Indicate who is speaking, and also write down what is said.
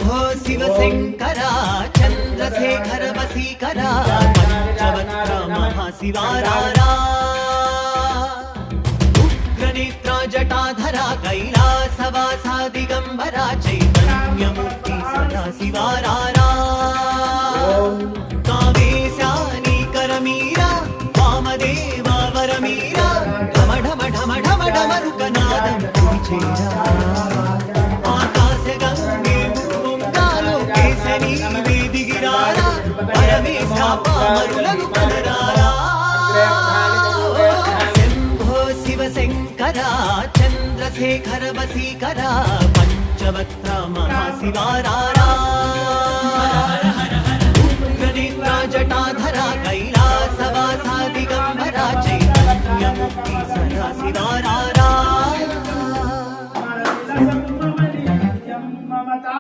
Speaker 1: शम्भो शिवशङ्करा चन्द्रशेखर वसीकरा पञ्चवक्त्र महाशिवारारा उग्रनेत्रा जटाधरा कैलासवासा दिगम्बरा चैतन्यमूर्ति सदा शिवारारा कामेशानी करमीरा वामदेवा वरमीरा ढम ढम ढम ढम डमरुकनादं तुझेरा शम्भो शिवशङ्करा चन्द्रशेखर वसीकरा पञ्चवक्त्र महाशिवारारा उग्रनेत्रा जटाधरा कैलासवासा दिगम्बरा चैतन्यमूर्ति सदा शिवारारा